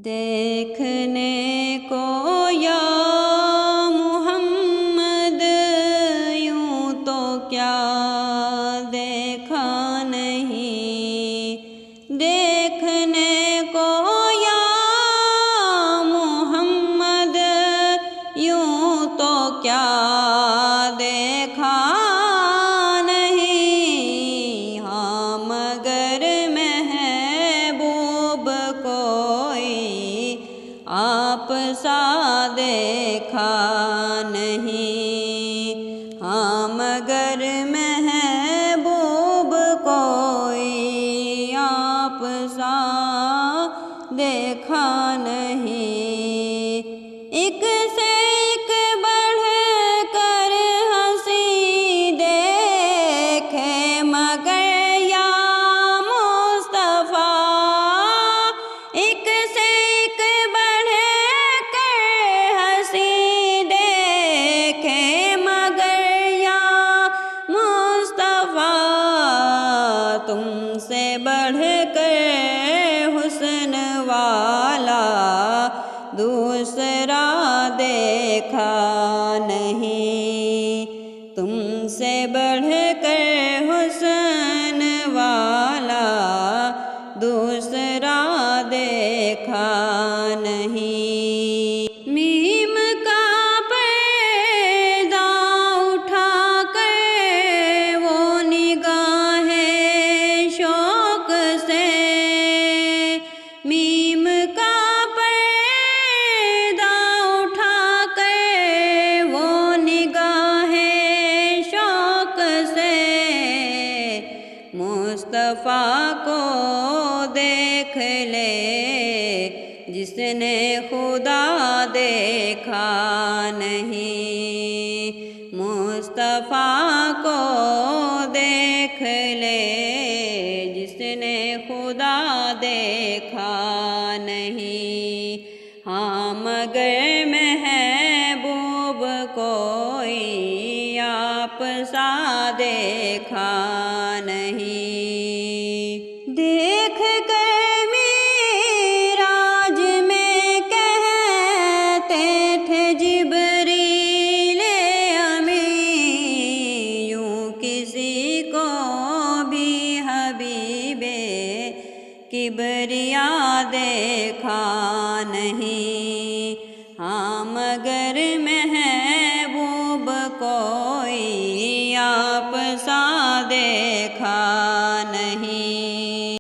دیکھنے کو یا محمد یوں تو کیا دیکھا نہیں، دیکھنے کو یا محمد یوں تو کیا دیکھا نہیں، ہاں مگر محبوب کوئی آپ سا دیکھا نہیں، ہاں مگر محبوب کوئی آپ سا دیکھا نہیں، ایک سے ایک بڑھ کر ہنسی دیکھے مگر یا مصطفیٰ، ایک سے ایک بڑھ کر ہنسی دیکھے مگر یا مصطفیٰ، تم سے بڑھ کر حسن والا دوسرا دیکھا نہیں، تم سے بڑھ کر حسن والا دوسرا دیکھا نہیں، میم کا پردہ اٹھا کر وہ نگاہیں شوق سے، میم کا پردہ اٹھا کر وہ نگاہیں شوق سے، مصطفیٰ کو دیکھ لے جس نے خدا دیکھا نہیں، مصطفیٰ کو دیکھ لے جس نے خدا دیکھا نہیں، ہاں مگر محبوب کوئی آپ سا دیکھا نہیں، دیکھ کر معراج میں کہتے تھے جبریل امین، یوں کسی کو بھی حبیب کبریا دیکھا نہیں، ہاں مگر میں